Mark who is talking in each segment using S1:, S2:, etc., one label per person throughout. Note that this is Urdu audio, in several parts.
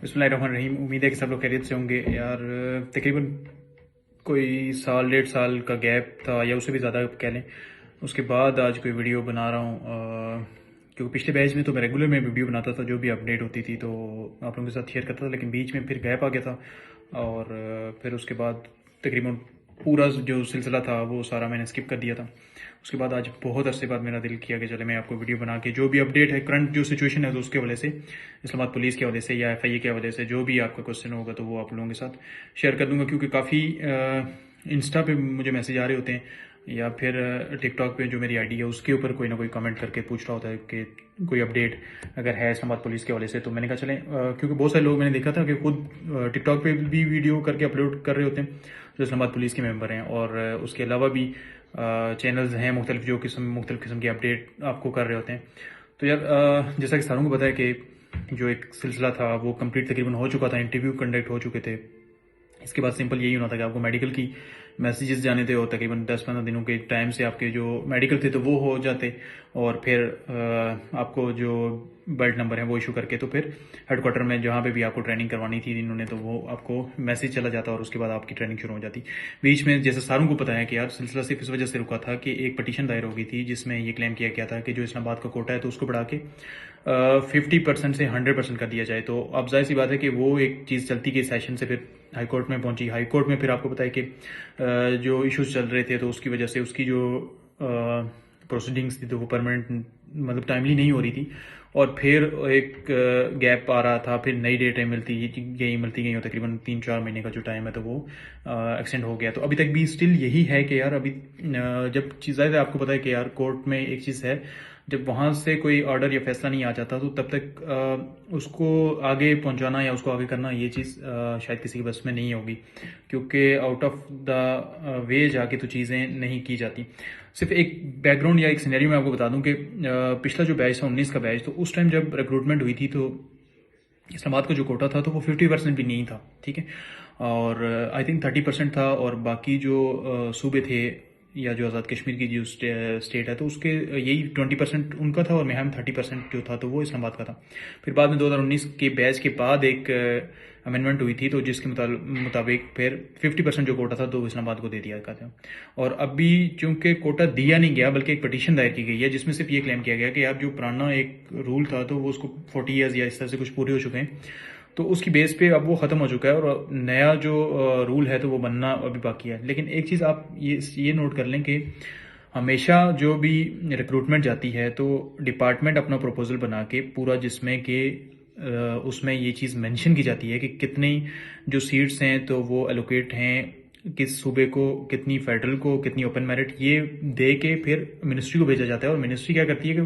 S1: بسم اللہ الرحمن الرحیم. امید ہے کہ سب لوگ خیریت سے ہوں گے. یار تقریباً کوئی سال 1.5 سال کا گیپ تھا یا اسے بھی زیادہ کہہ لیں. اس کے بعد آج کوئی ویڈیو بنا رہا ہوں کیونکہ پچھلے بیچ میں تو میں ریگولر میں ویڈیو بناتا تھا، جو بھی اپڈیٹ ہوتی تھی تو آپ لوگوں کے ساتھ شیئر کرتا تھا، لیکن بیچ میں پھر گیپ آ گیا تھا اور پھر اس کے بعد تقریباً پورا جو سلسلہ تھا وہ سارا میں نے اسکپ کر دیا تھا. اس کے بعد آج بہت عرصے بعد میرا دل کیا کہ چلے میں آپ کو ویڈیو بنا کے جو بھی اپڈیٹ ہے، کرنٹ جو سچویشن ہے تو اس کے حوالے سے، اسلام آباد پولیس کے حوالے سے یا FIA کے حوالے سے جو بھی آپ کا کوشچن ہوگا تو وہ آپ لوگوں کے ساتھ شیئر کر دوں گا. کیونکہ کافی انسٹا پہ مجھے میسیج آ رہے ہوتے ہیں یا پھر ٹک ٹاک پہ جو میری ID ہے اس کے اوپر کوئی نہ کوئی کمنٹ کر کے پوچھ رہا ہوتا ہے کہ کوئی اپڈیٹ اگر ہے اسلام آباد پولیس کے حوالے سے. تو میں نے کہا چلیں کیونکہ بہت سارے لوگ میں نے دیکھا تھا کہ خود ٹک ٹاک پہ بھی ویڈیو کر کے اپلوڈ کر رہے ہوتے ہیں جو اسلام آباد پولیس کے ممبر ہیں، اور اس کے علاوہ بھی چینلز ہیں مختلف جو مختلف قسم کی اپڈیٹ آپ کو کر رہے ہوتے ہیں. تو یار جیسا کہ ساروں کو پتا ہے کہ جو ایک سلسلہ تھا وہ کمپلیٹ تقریباً ہو چکا تھا، انٹرویو کنڈکٹ ہو چکے تھے. اس کے بعد سمپل یہی ہونا تھا کہ آپ کو میڈیکل کی میسیجز جانے تھے اور تقریباً 10-15 دنوں کے ٹائم سے آپ کے جو میڈیکل تھے تو وہ ہو جاتے، اور پھر آپ کو جو بیلٹ نمبر ہیں وہ ایشو کر کے تو پھر ہیڈ کوارٹر میں جہاں پہ بھی آپ کو ٹریننگ کروانی تھی انہوں نے تو وہ آپ کو میسیج چلا جاتا اور اس کے بعد آپ کی ٹریننگ شروع ہو جاتی. بیچ میں جیسے ساروں کو پتا ہے کہ یار سلسلہ صرف اس وجہ سے رکا تھا کہ ایک پٹیشن دائر ہو گئی تھی جس میں یہ کلیم کیا گیا تھا کہ جو اسلام آباد کا کوٹا ہے تو اس کو بڑھا کے 50% سے 100% کر دیا جائے. تو اب ظاہر سی بات ہے کہ وہ ایک چیز چلتی گئی سیشن سے، پھر ہائی کورٹ میں پہنچی. ہائی کورٹ میں پھر آپ کو پتا ہے کہ جو ایشوز چل رہے تھے تو اس کی وجہ سے اس کی جو پروسیڈنگز تھی تو وہ پرماننٹ مطلب ٹائملی نہیں ہو رہی تھی، اور پھر ایک گیپ آ رہا تھا، پھر نئی ڈیٹیں ملتی گئیں اور تقریباً 3-4 مہینے کا جو ٹائم ہے تو وہ ایکسٹینڈ ہو گیا. تو ابھی تک بھی اسٹل یہی ہے کہ یار ابھی جب چیز آئے آپ کو پتا ہے کہ یار کورٹ میں ایک چیز ہے، جب وہاں سے کوئی آرڈر یا فیصلہ نہیں آ جاتا تو تب تک اس کو آگے پہنچانا یا اس کو آگے کرنا یہ چیز شاید کسی کے بس میں نہیں ہوگی، کیونکہ آؤٹ آف دا وے جا کے تو چیزیں نہیں کی جاتی. صرف ایک بیک گراؤنڈ یا ایک سینیریو میں آپ کو بتا دوں کہ پچھلا جو بیچ تھا 19 کا بیچ، تو اس ٹائم جب ریکروٹمنٹ ہوئی تھی تو اسلام آباد کا جو کوٹا تھا تو وہ 50% بھی نہیں تھا، ٹھیک ہے، اور آئی تھنک 30% تھا، اور باقی جو صوبے تھے یا جو آزاد کشمیر کی جو اسٹیٹ ہے تو اس کے یہی 20% ان کا تھا، اور مہم 30% جو تھا تو وہ اسلام آباد کا تھا. پھر بعد میں 2019 کے بیچ کے بعد ایک امینڈمنٹ ہوئی تھی تو جس کے مطابق پھر 50% جو کوٹا تھا تو اسلام آباد کو دے دیا گیا تھا. اور ابھی چونکہ کوٹا دیا نہیں گیا بلکہ ایک پٹیشن دائر کی گئی ہے جس میں صرف یہ کلیم کیا گیا کہ آپ جو پرانا ایک رول تھا تو وہ اس کو 40 ایئرز یا اس طرح سے کچھ پورے ہو چکے ہیں، تو اس کی بیس پہ اب وہ ختم ہو چکا ہے اور نیا جو رول ہے تو وہ بننا ابھی باقی ہے. لیکن ایک چیز آپ یہ نوٹ کر لیں کہ ہمیشہ جو بھی ریکروٹمنٹ جاتی ہے تو ڈپارٹمنٹ اپنا پروپوزل بنا کے پورا، جس میں کہ اس میں یہ چیز مینشن کی جاتی ہے کہ کتنی جو سیٹس ہیں تو وہ الوکیٹ ہیں کس صوبے کو، کتنی فیڈرل کو، کتنی اوپن میرٹ، یہ دے کے پھر منسٹری کو بھیجا جاتا ہے. اور منسٹری کیا کرتی ہے کہ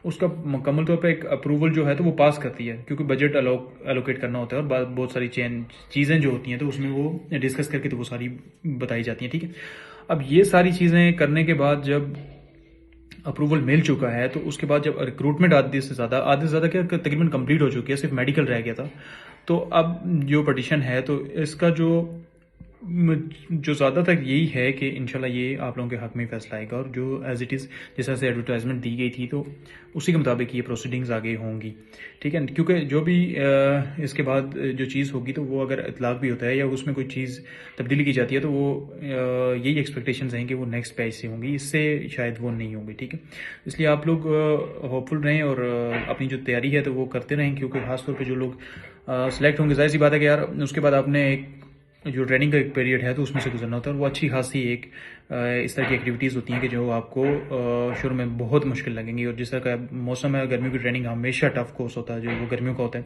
S1: اس کا مکمل طور پہ ایک اپروول جو ہے تو وہ پاس کرتی ہے، کیونکہ بجٹ الوکیٹ کرنا ہوتا ہے اور بہت ساری چیزیں جو ہوتی ہیں تو اس میں وہ ڈسکس کر کے تو وہ ساری بتائی جاتی ہیں، ٹھیک ہے. اب یہ ساری چیزیں کرنے کے بعد جب اپروول مل چکا ہے تو اس کے بعد جب ریکروٹمنٹ آدھے سے زیادہ کیا تقریباً کمپلیٹ ہو چکی ہے، صرف میڈیکل رہ گیا تھا، تو اب جو پٹیشن ہے تو اس کا جو زیادہ تک یہی ہے کہ انشاءاللہ یہ آپ لوگوں کے حق میں فیصلہ آئے گا، اور جو ایز اٹ از جس طرح سے ایڈورٹائزمنٹ دی گئی تھی تو اسی کے مطابق یہ پروسیڈنگز آگے ہوں گی، ٹھیک ہے. کیونکہ جو بھی اس کے بعد جو چیز ہوگی تو وہ اگر اطلاق بھی ہوتا ہے یا اس میں کوئی چیز تبدیلی کی جاتی ہے تو وہ یہی ایکسپیکٹیشنز ہیں کہ وہ نیکسٹ پیج سے ہوں گی، اس سے شاید وہ نہیں ہوں گی، ٹھیک ہے. اس لیے آپ لوگ ہوپ فل رہیں اور اپنی جو تیاری ہے تو وہ کرتے رہیں، کیونکہ خاص طور پہ جو لوگ سلیکٹ ہوں گے ظاہر سی بات ہے کہ یار اس کے بعد آپ نے ایک جو ٹریننگ کا ایک پیریڈ ہے تو اس میں سے گزرنا ہوتا ہے، اور وہ اچھی خاصی ایک اس طرح کی ایکٹیویٹیز ہوتی ہیں کہ جو آپ کو شروع میں بہت مشکل لگیں گی. اور جس طرح کا موسم ہے، گرمیوں کی ٹریننگ ہمیشہ ٹف کورس ہوتا ہے جو وہ گرمیوں کا ہوتا ہے،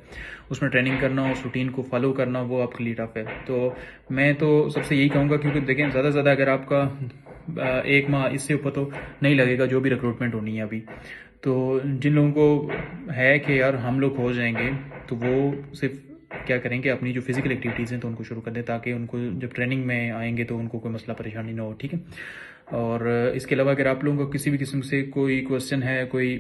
S1: اس میں ٹریننگ کرنا، اس روٹین کو فالو کرنا وہ آپ کے لیے ٹف ہے. تو میں تو سب سے یہی کہوں گا، کیونکہ دیکھیں زیادہ سے زیادہ اگر آپ کا 1 ماہ اس سے اوپر تو نہیں لگے گا جو بھی ریکروٹمنٹ ہونی ہے ابھی، تو جن لوگوں کو ہے کہ یار ہم لوگ ہو جائیں گے تو وہ صرف کیا کریں کہ اپنی جو فزیکل ایکٹیویٹیز ہیں تو ان کو شروع کر دیں، تاکہ ان کو جب ٹریننگ میں آئیں گے تو ان کو کوئی مسئلہ پریشانی نہ ہو، ٹھیک ہے. اور اس کے علاوہ اگر آپ لوگوں کو کسی بھی قسم سے کوئی کوسچن ہے، کوئی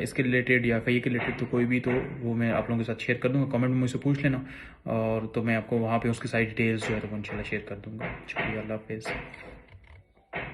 S1: اس کے ریلیٹڈ یا FIA کے ریلیٹڈ، تو کوئی بھی تو وہ میں آپ لوگوں کے ساتھ شیئر کر دوں گا، کامنٹ میں مجھ سے پوچھ لینا، اور تو میں آپ کو وہاں پہ اس کی ساری ڈیٹیلز جو ہے تو انشاءاللہ شیئر کر دوں گا. شکریہ، اللہ حافظ.